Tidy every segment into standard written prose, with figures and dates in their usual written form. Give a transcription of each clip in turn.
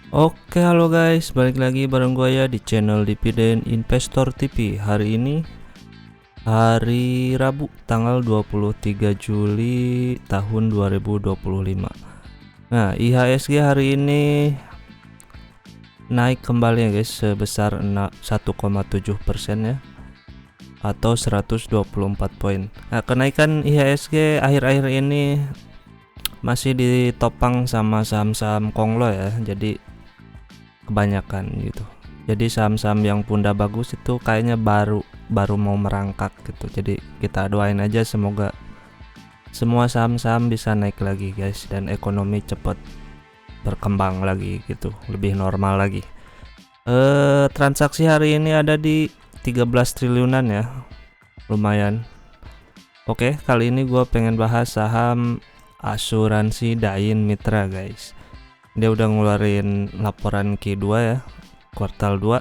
Oke, halo guys, balik lagi bareng gue ya di channel Dividen Investor TV. Hari ini hari Rabu tanggal 23 Juli tahun 2025. Nah, IHSG hari ini naik kembali ya guys, sebesar 1,7% ya, atau 124 poin. Nah, kenaikan IHSG akhir-akhir ini masih ditopang sama saham-saham konglo ya, jadi kebanyakan gitu. Jadi saham-saham yang punda bagus itu kayaknya baru mau merangkak gitu. Jadi kita doain aja semoga semua saham-saham bisa naik lagi guys, dan ekonomi cepat berkembang lagi gitu, lebih normal lagi. Transaksi hari ini ada di 13 triliunan ya, lumayan. Oke, kali ini gue pengen bahas saham asuransi Dain Mitra guys. Dia udah ngeluarin laporan Q2 ya, kuartal 2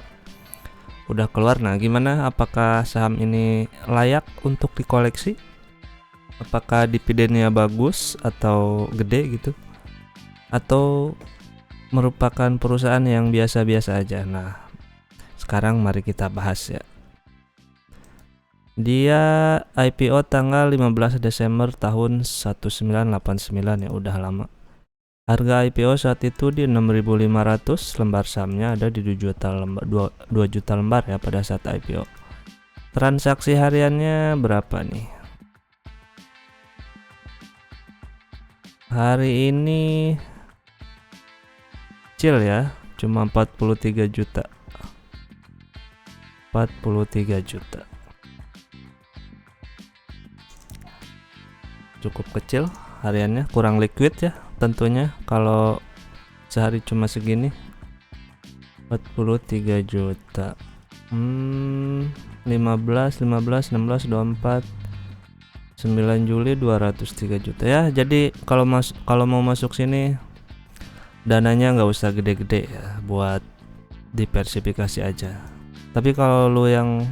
udah keluar. Nah, gimana, apakah saham ini layak untuk dikoleksi? Apakah dividennya bagus atau gede gitu, atau merupakan perusahaan yang biasa-biasa aja? Nah, sekarang mari kita bahas ya. Dia IPO tanggal 15 Desember tahun 1989 ya, udah lama. Harga IPO saat itu di 6.500, lembar sahamnya ada di 2 juta lembar ya pada saat IPO. Transaksi hariannya berapa nih? Hari ini kecil ya, cuma 43 juta. 43 juta. Cukup kecil hariannya, kurang liquid ya tentunya kalau sehari cuma segini. 43 juta. 15, 16, 24, 9 Juli 203 juta ya. Jadi kalau mau masuk sini dananya nggak usah gede-gede ya, buat diversifikasi aja. Tapi kalau lu yang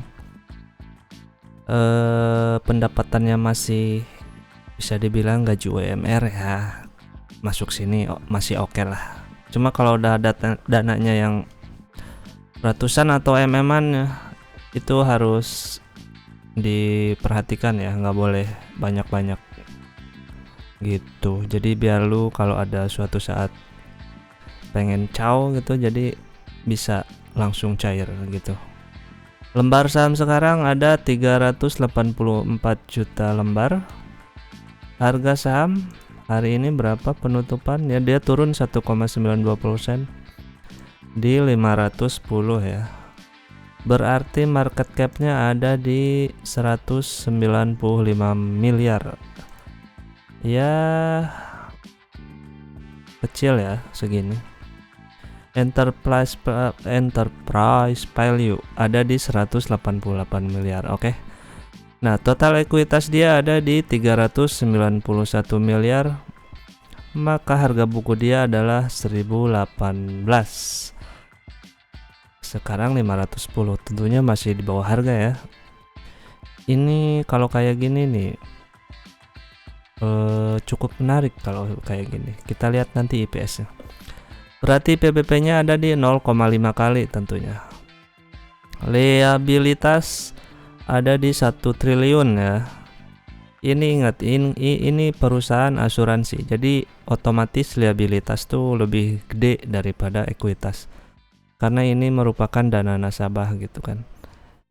pendapatannya masih bisa dibilang gaji UMR ya, masuk sini masih oke lah. Cuma kalau udah ada dananya yang ratusan atau MM-an ya, itu harus diperhatikan ya, nggak boleh banyak-banyak gitu. Jadi biar lu kalau ada suatu saat pengen caw gitu, jadi bisa langsung cair gitu. Lembar saham sekarang ada 384 juta lembar. Harga saham hari ini berapa penutupan ya? Dia turun 1,92% di 510 ya. Berarti market cap-nya ada di 195 miliar. Ya kecil ya segini. Enterprise value ada di 188 miliar. Oke. Nah, total ekuitas dia ada di 391 miliar. Maka harga buku dia adalah 1018. Sekarang 510. Tentunya masih di bawah harga ya. Ini kalau kayak gini nih cukup menarik kalau kayak gini. Kita lihat nanti IPS-nya. Berarti PBP-nya ada di 0,5 kali tentunya. Liabilitas ada di 1 triliun ya. Ini ingat, ini perusahaan asuransi, jadi otomatis liabilitas tuh lebih gede daripada ekuitas, karena ini merupakan dana nasabah gitu kan.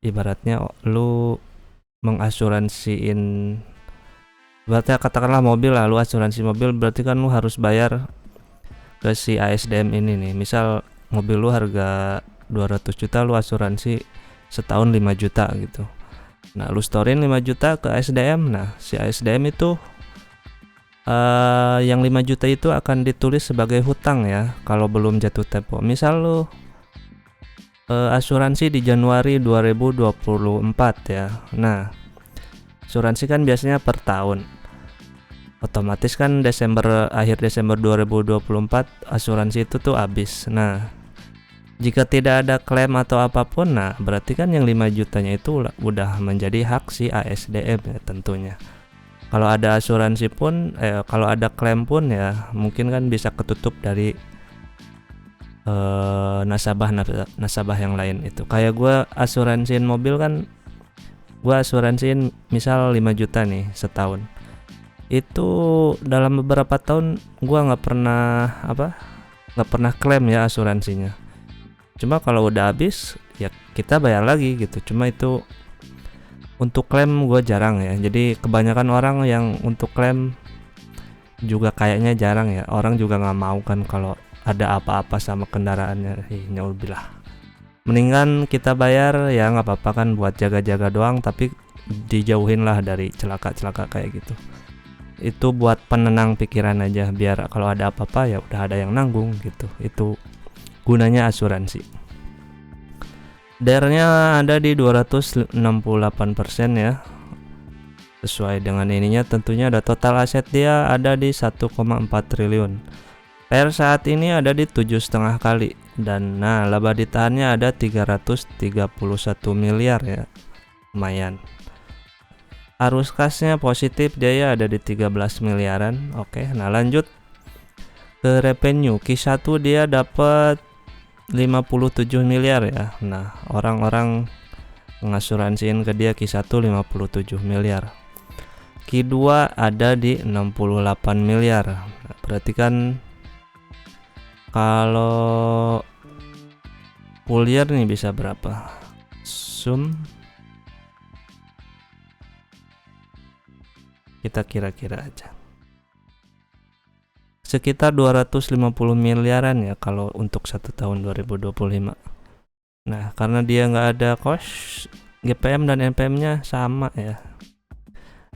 Ibaratnya lu mengasuransiin, berarti katakanlah mobil lah, lu asuransi mobil, berarti kan lu harus bayar ke si ASDM ini nih. Misal mobil lu harga 200 juta, lu asuransi setahun 5 juta gitu. Nah, lu storein 5 juta ke ASDM. Nah, si ASDM itu yang 5 juta itu akan ditulis sebagai hutang ya kalau belum jatuh tempo. Misal lu asuransi di Januari 2024 ya. Nah, asuransi kan biasanya per tahun. Otomatis kan akhir Desember 2024 asuransi itu tuh habis. Nah, jika tidak ada klaim atau apapun, nah berarti kan yang 5 jutanya itu udah menjadi hak si ASDM ya tentunya. Kalau ada asuransi pun, kalau ada klaim pun ya mungkin kan bisa ketutup dari nasabah yang lain. Itu kayak gue asuransiin mobil kan, gue asuransiin misal 5 juta nih setahun, itu dalam beberapa tahun gue nggak pernah klaim ya asuransinya. Cuma kalau udah habis ya kita bayar lagi gitu. Cuma itu untuk klaim gue jarang ya. Jadi kebanyakan orang yang untuk klaim juga kayaknya jarang ya. Orang juga nggak mau kan kalau ada apa-apa sama kendaraannya. Nyaubillah. Mendingan kita bayar ya nggak apa-apa kan, buat jaga-jaga doang, tapi dijauhin lah dari celaka-celaka kayak gitu. Itu buat penenang pikiran aja, biar kalau ada apa-apa ya udah ada yang nanggung gitu. Itu gunanya asuransi. DER-nya ada di 268% ya. Sesuai dengan ininya tentunya ada total aset dia ada di 1,4 triliun. Per saat ini ada di 7,5 kali, dan laba ditahannya ada 331 miliar ya. Lumayan. Arus kasnya positif, dia ya ada di 13 miliaran. Oke, lanjut ke revenue. Q1 dia dapat 57 miliar ya. Orang-orang ngasuransiin ke dia Q1 57 miliar. Q2 ada di 68 miliar. Berarti kan kalau full year nih bisa berapa? Kita kira-kira aja. Sekitar 250 miliaran ya kalau untuk 1 tahun 2025. Karena dia nggak ada cost, GPM dan NPM-nya sama ya.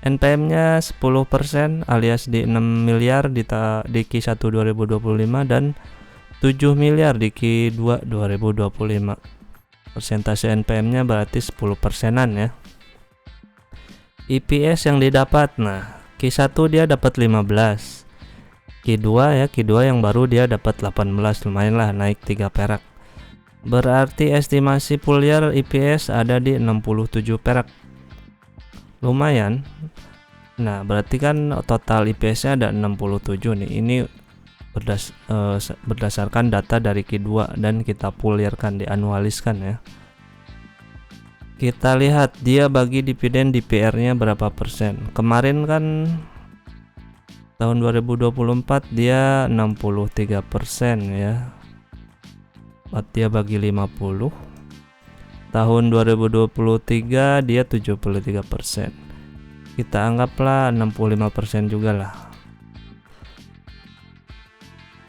NPM-nya 10% alias di 6 miliar di Q1 2025 dan 7 miliar di Q2 2025. Persentase NPM-nya berarti 10%-an ya. EPS yang didapat, Q1 dia dapat 15. Q2 yang baru dia dapat 18, lumayan lah naik 3 perak. Berarti estimasi full year EPS ada di 67 perak. Lumayan. Berarti kan total EPS-nya ada 67 nih. Ini berdasarkan data dari Q2 dan kita full year-kan, dianualiskan ya. Kita lihat dia bagi dividen DPR-nya berapa persen. Kemarin kan tahun 2024 dia 63% ya. Dia bagi 50. Tahun 2023 dia 73%. Kita anggaplah 65% juga lah.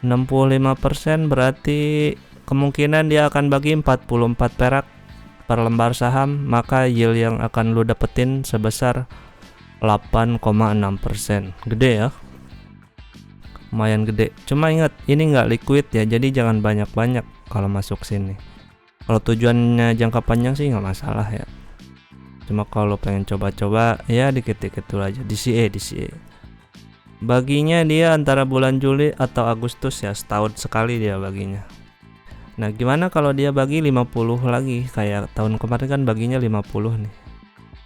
65% berarti kemungkinan dia akan bagi 44 perak per lembar saham, maka yield yang akan lu dapetin sebesar 8,6%. Gede ya, lumayan gede. Cuma ingat, ini nggak liquid ya, jadi jangan banyak-banyak kalau masuk sini. Kalau tujuannya jangka panjang sih nggak masalah ya. Cuma kalau pengen coba-coba ya dikit-dikit dulu aja. DCA. Baginya dia antara bulan Juli atau Agustus ya, setahun sekali dia baginya. Gimana kalau dia bagi 50 lagi, kayak tahun kemarin kan baginya 50 nih.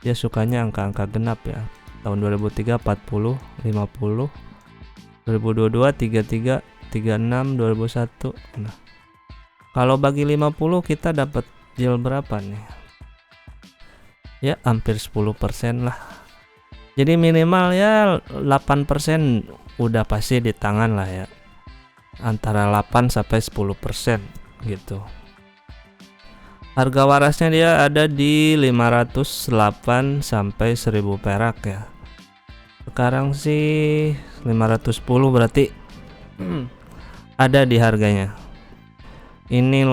Dia sukanya angka-angka genap ya. Tahun 2003 40, 50, 2022 33, 36, 2001. Kalau bagi 50 kita dapat yield berapa nih? Ya hampir 10% lah. Jadi minimal ya 8% udah pasti di tangan lah ya. Antara 8 sampai 10% gitu. Harga warasnya dia ada di 508 sampai 1000 perak ya. Sekarang sih 510 berarti ada di harganya. Ini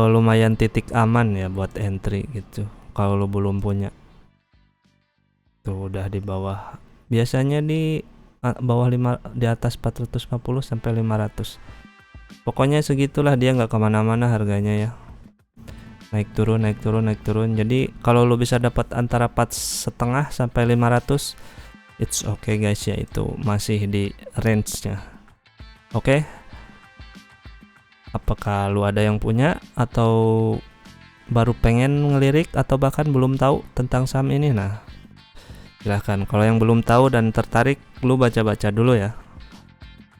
lumayan titik aman ya buat entry gitu. Kalau lo belum punya. Tuh udah di bawah. Biasanya di bawah di atas 450 sampai 500. Pokoknya segitulah, dia nggak kemana-mana harganya ya. Naik turun. Jadi kalau lo bisa dapat antara 4,5 sampai 500, it's okay guys ya, itu masih di range-nya. Oke. Apakah lu ada yang punya atau baru pengen ngelirik atau bahkan belum tahu tentang saham ini? Silahkan. Kalau yang belum tahu dan tertarik, lu baca-baca dulu ya.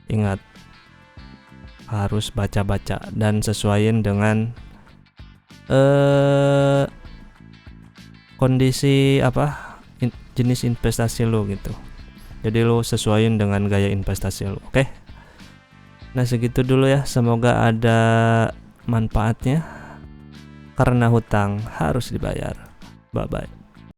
Ingat, harus baca-baca dan sesuaiin dengan kondisi jenis investasi lo gitu. Jadi lo sesuaiin dengan gaya investasi lo. Oke. Nah, segitu dulu ya. Semoga ada manfaatnya. Karena hutang harus dibayar. Bye bye.